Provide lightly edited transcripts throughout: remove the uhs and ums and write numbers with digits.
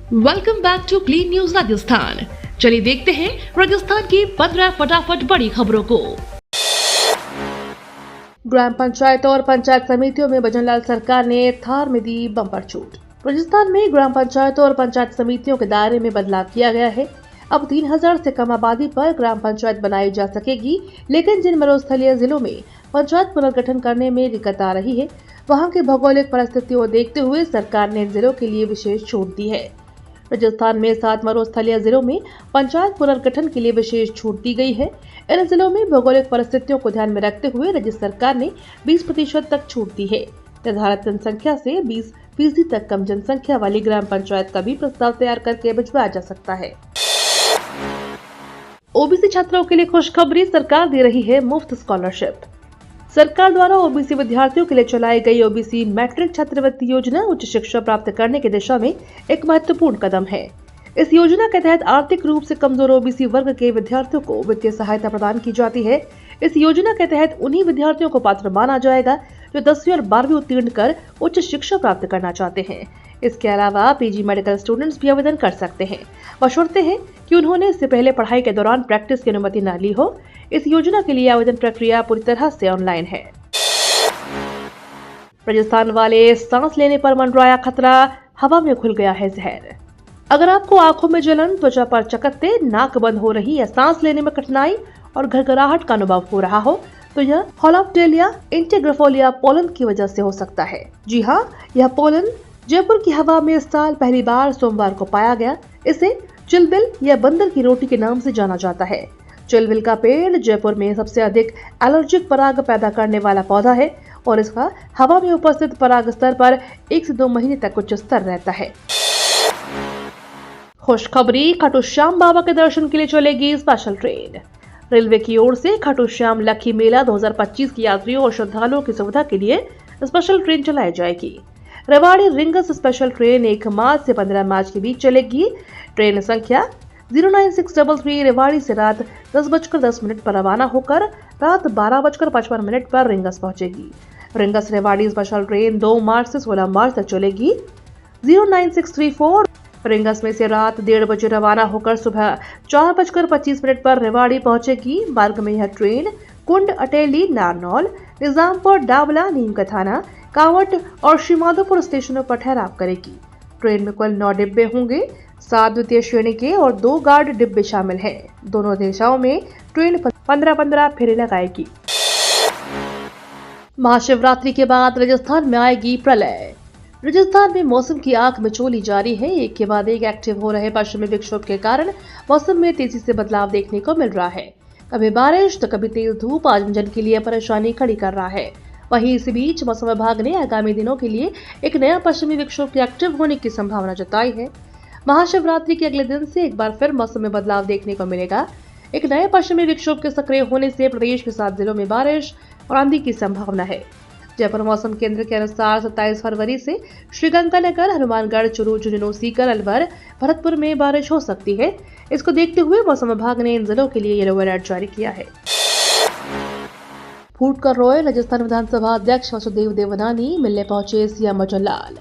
Welcome back to clean news Rajasthan. चलिए देखते हैं राजस्थान की 15 फटाफट बड़ी खबरों को। ग्राम पंचायतों और पंचायत समितियों में भजनलाल सरकार ने थार में दी बम्पर छूट। राजस्थान में ग्राम पंचायतों और पंचायत समितियों के दायरे में बदलाव किया गया है। अब 3000 से कम आबादी पर ग्राम पंचायत बनाई जा सकेगी, लेकिन जिन मरुस्थलीय जिलों में पंचायत पुनर्गठन करने में दिक्कत आ रही है, वहां की भौगोलिक परिस्थितियों को देखते हुए सरकार ने इन जिलों के लिए विशेष छूट दी है। राजस्थान में 7 मरुस्थलीय जिलों में पंचायत पुनर्गठन के लिए विशेष छूट दी गई है। इन जिलों में भौगोलिक परिस्थितियों को ध्यान में रखते हुए राज्य सरकार ने 20% तक छूट दी है। निर्धारित जनसंख्या से 20% तक कम जनसंख्या वाली ग्राम पंचायत का भी प्रस्ताव तैयार करके भिजवाया जा सकता है। ओबीसी छात्रों के लिए खुशखबरी, सरकार दे रही है मुफ्त स्कॉलरशिप। सरकार द्वारा ओबीसी विद्यार्थियों के लिए चलाई गई ओबीसी मैट्रिक छात्रवृत्ति योजना उच्च शिक्षा प्राप्त करने की दिशा में एक महत्वपूर्ण कदम है। इस योजना के तहत आर्थिक रूप से कमजोर ओबीसी वर्ग के विद्यार्थियों को वित्तीय सहायता प्रदान की जाती है। इस योजना के तहत उन्हीं विद्यार्थियों को पात्र माना जाएगा जो 10वीं और 12वीं उत्तीर्ण कर उच्च शिक्षा प्राप्त करना चाहते हैं। इसके अलावा पीजी मेडिकल स्टूडेंट्स भी आवेदन कर सकते हैं, बशर्ते है कि उन्होंने इससे पहले पढ़ाई के दौरान प्रैक्टिस की अनुमति न ली हो। इस योजना के लिए आवेदन प्रक्रिया पूरी तरह से ऑनलाइन है। राजस्थान वाले सांस लेने पर मंडराया खतरा, हवा में घुल गया है जहर। अगर आपको आंखों में जलन, त्वचा पर चकत्ते, नाक बंद हो रही या सांस लेने में कठिनाई और घरघराहट का अनुभव हो रहा हो, तो यह होलाप्टेलिया इंटेग्राफोलिया पोलन की वजह से हो सकता है। जी हाँ, यह पोलन जयपुर की हवा में इस साल पहली बार सोमवार को पाया गया। इसे चिलबिल या बंदर की रोटी के नाम से जाना जाता है। चिलबिल का पेड़ जयपुर में सबसे अधिक एलर्जिक पराग पैदा करने वाला पौधा है और इसका हवा में उपस्थित पराग स्तर पर 1 से 2 महीने तक उच्च स्तर रहता है। खुशखबरी, खाटू श्याम बाबा के दर्शन के लिए चलेगी स्पेशल ट्रेन। रेलवे की ओर से खाटू श्याम लक्खी मेला 2025 की यात्रियों और श्रद्धालुओं की सुविधा के लिए स्पेशल ट्रेन चलाई जाएगी। रेवाड़ी रिंगस स्पेशल ट्रेन 1 मार्च से 15 मार्च के बीच चलेगी। ट्रेन संख्या 09633 रेवाड़ी से रात 10:10 पर रवाना होकर रात 12:55 पर रिंगस पहुंचेगी। रिंगस रेवाड़ी स्पेशल ट्रेन 2 मार्च से 16 मार्च तक चलेगी। 09634 रिंगस में से रात 1:30 बजे रवाना होकर सुबह 4:25 पर रेवाड़ी पहुंचेगी। मार्ग में यह ट्रेन कुंड, अटेली, नारनौल, निजामपुर, डावला, नीमकाथाना, कावट और श्रीमाधोपुर स्टेशनों पर ठहराव करेगी। ट्रेन में कुल 9 डिब्बे होंगे। 7 द्वितीय श्रेणी के और 2 गार्ड डिब्बे शामिल हैं। दोनों दिशाओं में ट्रेन 15-15 फेरे लगाएगी। महाशिवरात्रि के बाद राजस्थान में आएगी प्रलय। राजस्थान में मौसम की आंख मिचौली जारी है। एक के बाद एक एक्टिव हो रहे पश्चिमी विक्षोभ के कारण मौसम में तेजी से बदलाव देखने को मिल रहा है। कभी बारिश तो कभी तेज धूप आमजन के लिए परेशानी खड़ी कर रहा है। वहीं इसी बीच मौसम विभाग ने आगामी दिनों के लिए एक नया पश्चिमी विक्षोभ के एक्टिव होने की संभावना जताई है। महाशिवरात्रि के अगले दिन से एक बार फिर मौसम में बदलाव देखने को मिलेगा। एक नए पश्चिमी विक्षोभ के सक्रिय होने से प्रदेश के 7 जिलों में बारिश और आंधी की संभावना है। जयपुर मौसम केंद्र के अनुसार 27 फरवरी से श्रीगंगानगर, हनुमानगढ़, चूरू, झुंझुनू, सीकर, अलवर, भरतपुर में बारिश हो सकती है। इसको देखते हुए मौसम विभाग ने इन जिलों के लिए येलो अलर्ट जारी किया है। फूट कर रोए राजस्थान विधानसभा अध्यक्ष वासुदेव देवनानी, मिलने पहुंचे सीएम भजनलाल।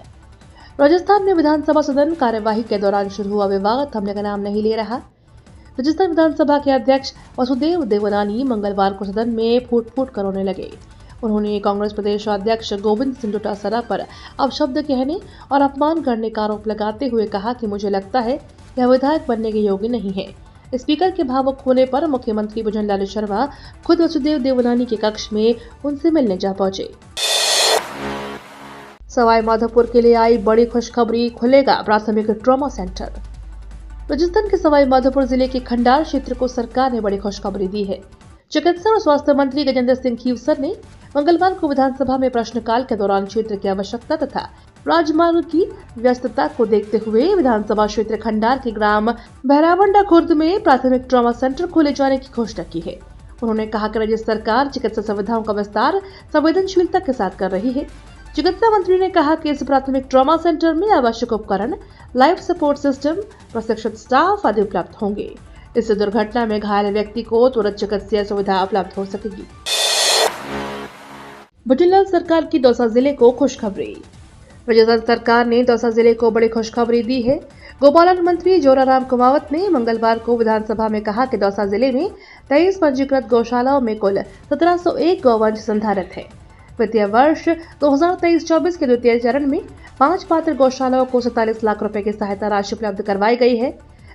राजस्थान में विधानसभा सदन कार्यवाही के दौरान शुरू हुआ विवाद थमने का नाम नहीं ले रहा। राजस्थान विधानसभा के अध्यक्ष वासुदेव देवनानी मंगलवार को सदन में फूट कर रोने लगे। उन्होंने कांग्रेस प्रदेश अध्यक्ष गोविंद सिंह डोटासरा पर अपशब्द कहने और अपमान करने का आरोप लगाते हुए कहा कि मुझे लगता है यह विधायक बनने के योग्य नहीं है। स्पीकर के भावुक होने पर मुख्यमंत्री भजनलाल शर्मा खुद वासुदेव देवनानी के कक्ष में उनसे मिलने जा पहुंचे। सवाई माधोपुर के लिए आई बड़ी खुशखबरी, खुलेगा प्राथमिक ट्रॉमा सेंटर। राजस्थान के सवाई माधोपुर जिले के खंडार क्षेत्र को सरकार ने बड़ी खुशखबरी दी है। चिकित्सा और स्वास्थ्य मंत्री गजेंद्र सिंह खीवसर ने मंगलवार को विधानसभा में प्रश्नकाल के दौरान क्षेत्र की आवश्यकता तथा राजमार्ग की व्यस्तता को देखते हुए विधानसभा क्षेत्र खंडार के ग्राम भैरावंडा खुर्द में प्राथमिक ट्रॉमा सेंटर खोले जाने की घोषणा की है। उन्होंने कहा कि राज्य सरकार चिकित्सा सुविधाओं का विस्तार संवेदनशीलता के साथ कर रही है। चिकित्सा मंत्री ने कहा कि इस प्राथमिक ट्रॉमा सेंटर में आवश्यक उपकरण, लाइफ सपोर्ट सिस्टम, प्रशिक्षित स्टाफ आदि उपलब्ध होंगे। इससे दुर्घटना में घायल व्यक्ति को तुरंत चिकित्सीय सुविधा उपलब्ध हो सकेगी। भजनलाल सरकार की दौसा जिले को खुशखबरी। राजस्थान सरकार ने दौसा जिले को बड़ी खुशखबरी दी है। गोपालन मंत्री जोराराम कुमावत ने मंगलवार को विधानसभा में कहा कि दौसा जिले में 23 पंजीकृत गौशालाओं में कुल 1701 गौवंश संधारित है। वित्तीय वर्ष 2023-24 के द्वितीय चरण में 5 पात्र गौशालाओं को 47 लाख रुपए की सहायता राशि उपलब्ध करवाई गई है।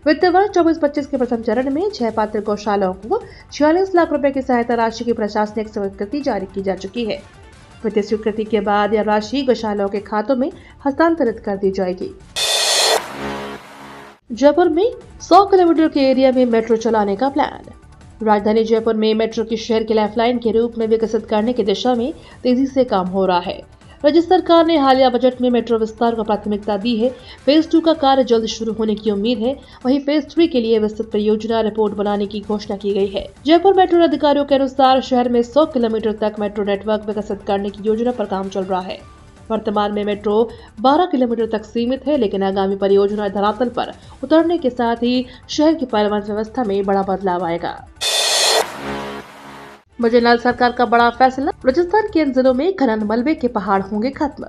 वित्तीय वर्ष 24-25 के प्रथम चरण में 6 पात्र गौशालाओं को 46 लाख रुपए की सहायता राशि की प्रशासनिक स्वीकृति जारी की जा चुकी है। वित्तीय स्वीकृति के बाद यह राशि गौशालाओं के खातों में हस्तांतरित कर दी जाएगी। जयपुर में 100 किलोमीटर के एरिया में मेट्रो चलाने का प्लान। राजधानी जयपुर में मेट्रो की शहर की लाइफलाइन के रूप में विकसित करने की दिशा में तेजी से काम हो रहा है। राज्य सरकार ने हालिया बजट में मेट्रो विस्तार को प्राथमिकता दी है। फेज 2 का कार्य जल्द शुरू होने की उम्मीद है। वहीं फेज 3 के लिए विस्तृत परियोजना रिपोर्ट बनाने की घोषणा की गई है। जयपुर मेट्रो अधिकारियों के अनुसार शहर में 100 किलोमीटर तक मेट्रो नेटवर्क विकसित करने की योजना पर काम चल रहा है। वर्तमान में मेट्रो 12 किलोमीटर तक सीमित है, लेकिन आगामी परियोजना धरातल पर उतरने के साथ ही शहर की परिवहन व्यवस्था में बड़ा बदलाव आएगा। भजनलाल सरकार का बड़ा फैसला। राजस्थान के इन जिलों में खनन मलबे के पहाड़ होंगे खत्म।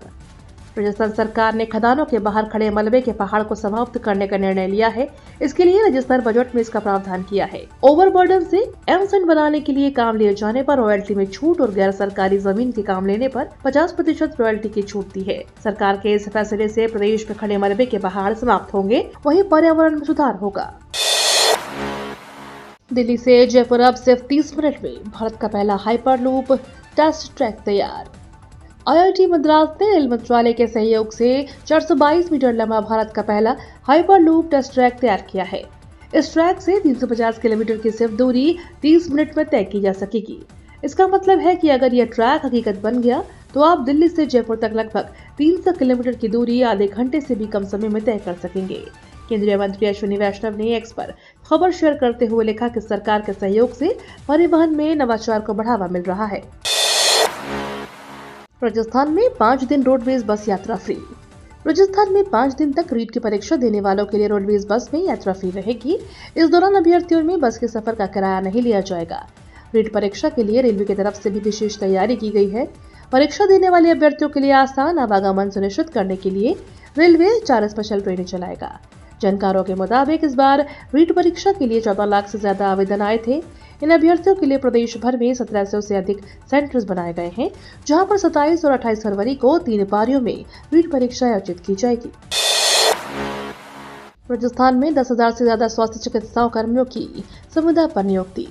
राजस्थान सरकार ने खदानों के बाहर खड़े मलबे के पहाड़ को समाप्त करने का निर्णय लिया है। इसके लिए राजस्थान बजट में इसका प्रावधान किया है। ओवरबर्डन से एमसेंड बनाने के लिए काम लिए जाने पर रॉयल्टी में छूट और गैर सरकारी जमीन के काम लेने पर 50% रॉयल्टी की छूट दी है। सरकार के इस फैसले से प्रदेश में खड़े मलबे के पहाड़ समाप्त होंगे, वहीं पर्यावरण में सुधार होगा। दिल्ली से जयपुर अब सिर्फ 30 मिनट में भारत का पहला हाइपरलूप टेस्ट ट्रैक तैयार। आईआईटी मद्रास ने रेल मंत्रालय के सहयोग से 422 मीटर लंबा भारत का पहला हाइपरलूप टेस्ट ट्रैक तैयार किया है। इस ट्रैक से 350 किलोमीटर की सिर्फ दूरी 30 मिनट में तय की जा सकेगी। इसका मतलब है कि अगर यह ट्रैक हकीकत बन गया तो आप दिल्ली से जयपुर तक लगभग 300 किलोमीटर की दूरी आधे घंटे से भी कम समय में तय कर सकेंगे। केंद्रीय मंत्री अश्विनी वैष्णव ने एक्स पर खबर शेयर करते हुए लिखा कि सरकार के सहयोग से परिवहन में नवाचार को बढ़ावा मिल रहा है। राजस्थान में 5 दिन रोडवेज बस यात्रा फ्री। राजस्थान में 5 दिन तक रीट की परीक्षा देने वालों के लिए रोडवेज बस में यात्रा फ्री रहेगी। इस दौरान अभ्यर्थियों में बस के सफर का किराया नहीं लिया जाएगा। रीट परीक्षा के लिए रेलवे की तरफ से भी विशेष तैयारी की गई है। परीक्षा देने वाले अभ्यर्थियों के लिए आसान आवागमन सुनिश्चित करने के लिए रेलवे 4 स्पेशल ट्रेनें चलाएगा। जानकारों के मुताबिक इस बार रीट परीक्षा के लिए 14 लाख से ज्यादा आवेदन आए थे। इन अभ्यर्थियों के लिए प्रदेश भर में 1700 से अधिक सेंटर्स बनाए गए हैं, जहां पर 27 और 28 फरवरी को 3 पारियों में रीट परीक्षा आयोजित की जाएगी। राजस्थान में 10,000 से ज्यादा स्वास्थ्य चिकित्सा कर्मियों की संविदा पर नियुक्ति।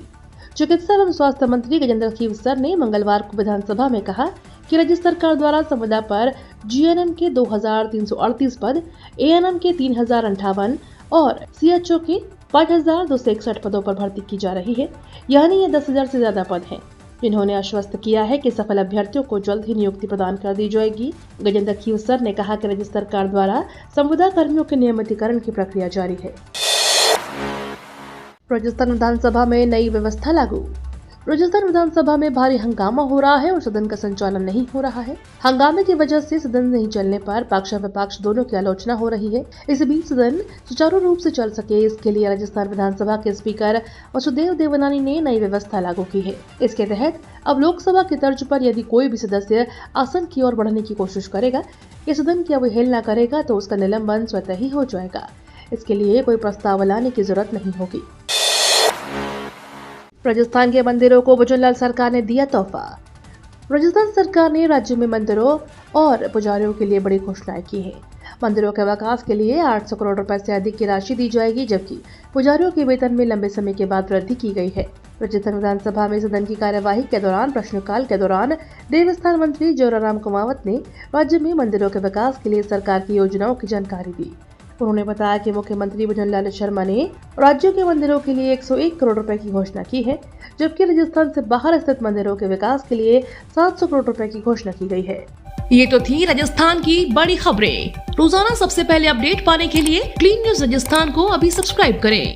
चिकित्सा एवं स्वास्थ्य मंत्री गजेंद्र खीवसर ने मंगलवार को विधानसभा में कहा कि राज्य सरकार द्वारा संविदा पर जीएनएम के 2,338 पद, एएनएम के 3,058 और सीएचओ के 5,261 पदों पर भर्ती की जा रही है। यानी ये 10,000 से ज्यादा पद हैं, जिन्होंने आश्वस्त किया है कि सफल अभ्यर्थियों को जल्द ही नियुक्ति प्रदान कर दी जाएगी। गजेंद्र खीवसर ने कहा कि राज्य सरकार द्वारा संविदा कर्मियों के नियमितीकरण की प्रक्रिया जारी है। राजस्थान विधानसभा में नई व्यवस्था लागू। राजस्थान विधानसभा में भारी हंगामा हो रहा है और सदन का संचालन नहीं हो रहा है। हंगामे की वजह से सदन नहीं चलने पर पक्ष विपक्ष दोनों की आलोचना हो रही है। इस बीच सदन सुचारू रूप से चल सके, इसके लिए राजस्थान विधानसभा के स्पीकर वसुदेव देवनानी ने नई व्यवस्था लागू की है। इसके तहत अब लोकसभा की तर्ज पर यदि कोई भी सदस्य आसन की ओर बढ़ने की कोशिश करेगा या सदन की अवहेलना करेगा तो उसका निलंबन स्वतः ही हो जाएगा। इसके लिए कोई प्रस्ताव लाने की जरूरत नहीं होगी। राजस्थान के मंदिरों को भजनलाल सरकार ने दिया तोहफा। राजस्थान सरकार ने राज्य में मंदिरों और पुजारियों के लिए बड़ी घोषणाएं की है। मंदिरों के विकास के लिए 800 करोड़ रुपए से अधिक की राशि दी जाएगी, जबकि पुजारियों के वेतन में लंबे समय के बाद वृद्धि की गई है। राजस्थान विधानसभा में सदन की कार्यवाही के दौरान प्रश्नकाल के दौरान देवस्थान मंत्री जोराराम कुमावत ने राज्य में मंदिरों के विकास के लिए सरकार की योजनाओं की जानकारी दी। उन्होंने बताया कि मुख्यमंत्री भजनलाल शर्मा ने राज्यों के मंदिरों के लिए 101 करोड़ रुपए की घोषणा की है, जबकि राजस्थान से बाहर स्थित मंदिरों के विकास के लिए 700 करोड़ रुपए की घोषणा की गई है। ये तो थी राजस्थान की बड़ी खबरें। रोजाना सबसे पहले अपडेट पाने के लिए क्लीन न्यूज राजस्थान को अभी सब्सक्राइब करें।